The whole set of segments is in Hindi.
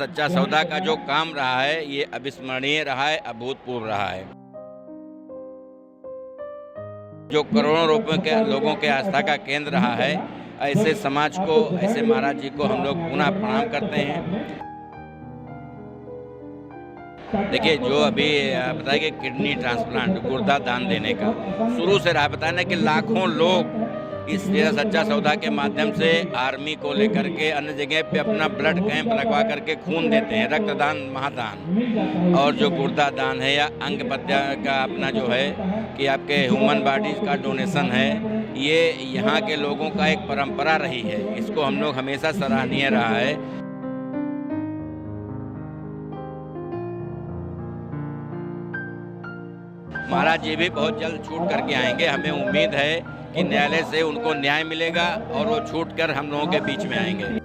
सच्चा सौदा का जो काम रहा है ये अविस्मरणीय रहा है, अभूतपूर्व रहा है। जो करोड़ों रुपयों के लोगों के आस्था का केंद्र रहा है, ऐसे समाज को, ऐसे महाराज जी को हम लोग पुनः प्रणाम करते हैं। देखिए, जो अभी बताया कि किडनी ट्रांसप्लांट, गुर्दा दान देने का शुरू से रहा, बताया कि लाखों लोग इस डेरा सच्चा सौदा के माध्यम से आर्मी को लेकर के अन्य जगह पे अपना ब्लड कैंप लगवा करके खून देते हैं, रक्तदान, महादान। और जो गुर्दा दान है या अंग प्रत्यारोपण का अपना जो है कि आपके ह्यूमन बॉडीज का डोनेशन है, ये यहाँ के लोगों का एक परंपरा रही है। इसको हम लोग हमेशा सराहनीय रहा है। महाराज जी भी बहुत जल्द छूट करके आएंगे। हमें उम्मीद है कि न्यायालय से उनको न्याय मिलेगा और वो छूट कर हम लोगों के बीच में आएंगे।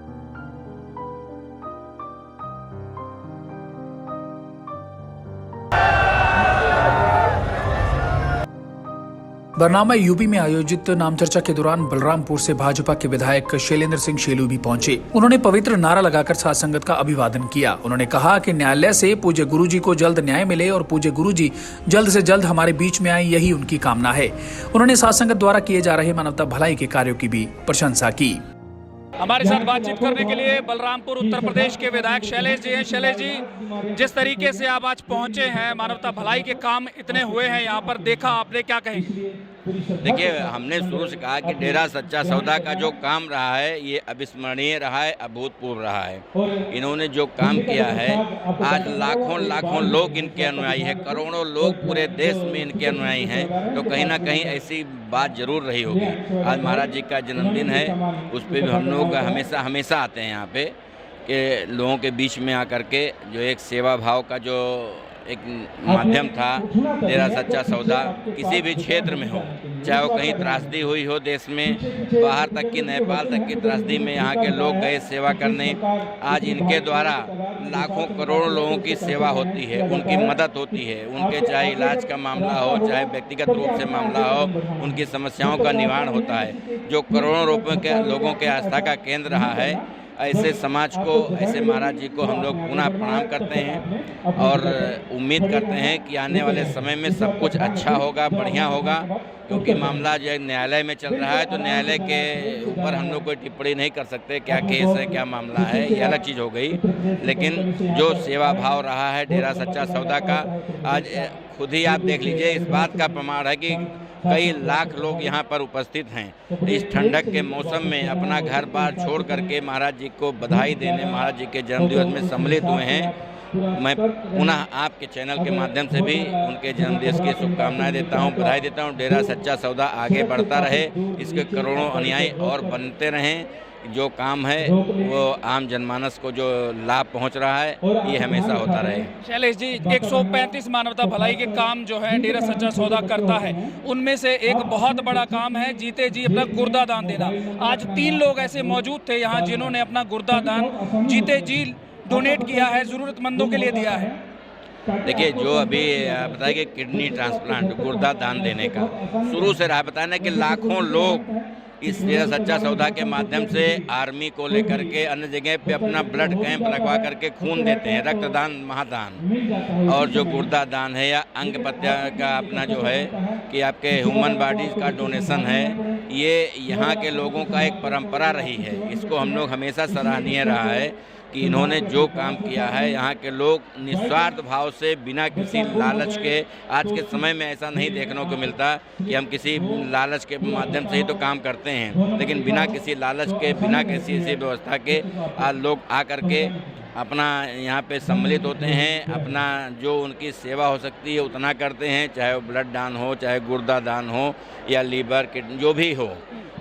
बरनामा यूपी में आयोजित नामचर्चा के दौरान बलरामपुर से भाजपा के विधायक शैलेंद्र सिंह शेलू भी पहुंचे। उन्होंने पवित्र नारा लगाकर साध संगत का अभिवादन किया। उन्होंने कहा कि न्यायालय से पूज्य गुरुजी को जल्द न्याय मिले और पूज्य गुरुजी जल्द से जल्द हमारे बीच में आए, यही उनकी कामना है। उन्होंने साध संगत द्वारा किए जा रहे मानवता भलाई के कार्यों की भी प्रशंसा की। हमारे साथ बातचीत करने के लिए बलरामपुर उत्तर प्रदेश के विधायक शैलेश जी हैं। शैलेश जी, जिस तरीके से आप आज पहुंचे हैं, मानवता भलाई के काम इतने हुए हैं यहाँ पर, देखा आपने, क्या कहेंगे? देखिए, हमने शुरू से कहा कि डेरा सच्चा सौदा का जो काम रहा है ये अविस्मरणीय रहा है, अभूतपूर्व रहा है। इन्होंने जो काम किया है, आज लाखों लाखों लोग इनके अनुयायी हैं, करोड़ों लोग पूरे देश में इनके अनुयायी हैं, तो कहीं ना कहीं ऐसी बात जरूर रही होगी। आज महाराज जी का जन्मदिन है, उस पर भी हम लोग हमेशा आते हैं यहाँ पे कि लोगों के बीच में आकर के जो एक सेवा भाव का जो एक माध्यम था, डेरा सच्चा सौदा किसी भी क्षेत्र में हो, चाहे वो कहीं त्रासदी हुई हो देश में, बाहर तक की, नेपाल तक की त्रासदी में यहाँ के लोग गए सेवा करने। आज इनके द्वारा लाखों करोड़ों लोगों की सेवा होती है, उनकी मदद होती है। उनके चाहे इलाज का मामला हो, चाहे व्यक्तिगत रूप से मामला हो, उनकी समस्याओं का निवारण होता है। जो करोड़ों रुपयों के लोगों के आस्था का केंद्र रहा है, ऐसे समाज को, ऐसे महाराज जी को हम लोग पुनः प्रणाम करते हैं और उम्मीद करते हैं कि आने वाले समय में सब कुछ अच्छा होगा, बढ़िया होगा। क्योंकि मामला जो न्यायालय में चल रहा है, तो न्यायालय के ऊपर हम लोग कोई टिप्पणी नहीं कर सकते, क्या केस है, क्या मामला है, ये अलग चीज़ हो गई। लेकिन जो सेवा भाव रहा है डेरा सच्चा सौदा का, आज खुद ही आप देख लीजिए, इस बात का प्रमाण है कि कई लाख लोग यहाँ पर उपस्थित हैं। इस ठंडक के मौसम में अपना घर बार छोड़ करके महाराज जी को बधाई देने, महाराज जी के जन्मदिवस में सम्मिलित हुए हैं। मैं पुनः आपके चैनल के माध्यम से भी उनके जन्मदिवस की शुभकामनाएं देता हूं, बधाई देता हूं। डेरा सच्चा सौदा आगे बढ़ता रहे, इसके करोड़ों अनुयायी और बनते रहें। जो काम है वो आम जनमानस को जो लाभ पहुंच रहा है, ये हमेशा होता रहे। शैलेश जी, 135 मानवता भलाई के काम जो है डेरा सच्चा सौदा करता है, उनमें से एक बहुत बड़ा काम है जीते जी अपना गुर्दा दान देना। आज 3 लोग ऐसे मौजूद थे यहाँ जिन्होंने अपना गुर्दा दान जीते जी डोनेट किया है, जरूरतमंदों के लिए दिया है। देखिए, जो अभी बताया कि किडनी ट्रांसप्लांट, गुर्दा दान देने का शुरू से रहा, बताया कि लाखों लोग इस डेरा सच्चा सौदा के माध्यम से आर्मी को लेकर के अन्य जगह पे अपना ब्लड कैंप लगवा करके खून देते हैं, रक्तदान, महादान। और जो गुर्दा दान है या अंग प्रत्यारोपण का अपना जो है कि आपके ह्यूमन बॉडीज का डोनेशन है, ये यहाँ के लोगों का एक परंपरा रही है। इसको हम लोग हमेशा सराहनीय रहा है कि इन्होंने जो काम किया है। यहाँ के लोग निस्वार्थ भाव से, बिना किसी लालच के, आज के समय में ऐसा नहीं देखने को मिलता कि हम किसी लालच के माध्यम से ही तो काम करते हैं, लेकिन बिना किसी लालच के, बिना किसी व्यवस्था के आज लोग आकर के अपना यहाँ पे सम्मिलित होते हैं, अपना जो उनकी सेवा हो सकती है उतना करते हैं, चाहे वो ब्लड दान हो, चाहे गुर्दा दान हो या लीवर, किडनी, जो भी हो।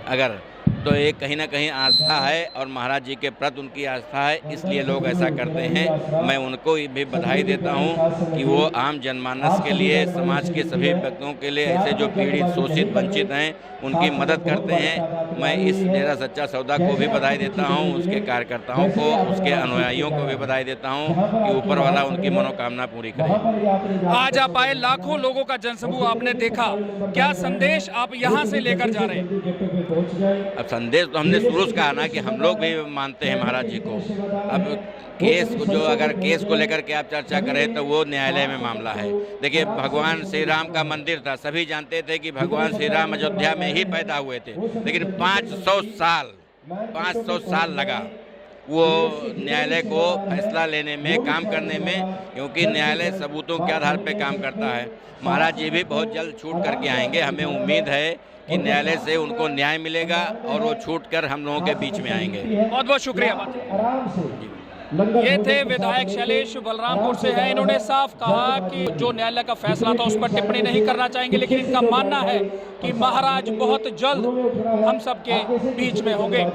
अगर तो ये कहीं ना कहीं आस्था है और महाराज जी के प्रति उनकी आस्था है, इसलिए लोग ऐसा करते हैं। मैं उनको भी बधाई देता हूं कि वो आम जनमानस के लिए, समाज के सभी व्यक्तियों के लिए, ऐसे जो पीड़ित, शोषित, वंचित हैं, उनकी मदद करते हैं। मैं इस डेरा सच्चा सौदा को भी बधाई देता हूं, उसके कार्यकर्ताओं को, उसके अनुयायियों को भी बधाई देता हूं कि ऊपर वाला उनकी मनोकामना पूरी करे। आज आप आए, लाखों लोगों का जनसमूह आपने देखा, क्या संदेश आप यहाँ से लेकर जा रहे हैं? अब संदेश तो हमने शुरू से कहा ना कि हम लोग भी मानते हैं महाराज जी को। अब केस को जो अगर केस को लेकर के आप चर्चा करें तो वो न्यायालय में मामला है। देखिए, भगवान श्री राम का मंदिर था, सभी जानते थे कि भगवान श्री राम अयोध्या में ही पैदा हुए थे, लेकिन 500 साल लगा वो न्यायालय को फैसला लेने में, काम करने में, क्योंकि न्यायालय सबूतों के आधार पर काम करता है। महाराज जी भी बहुत जल्द छूट करके आएंगे। हमें उम्मीद है कि न्यायालय से उनको न्याय मिलेगा और वो छूट कर हम लोगों के बीच में आएंगे। बहुत बहुत शुक्रिया। ये थे विधायक शैलेश, बलरामपुर से हैं। इन्होंने साफ कहा कि जो न्यायालय का फैसला था उस पर टिप्पणी नहीं करना चाहेंगे, लेकिन इनका मानना है कि महाराज बहुत जल्द हम सबके बीच में होंगे।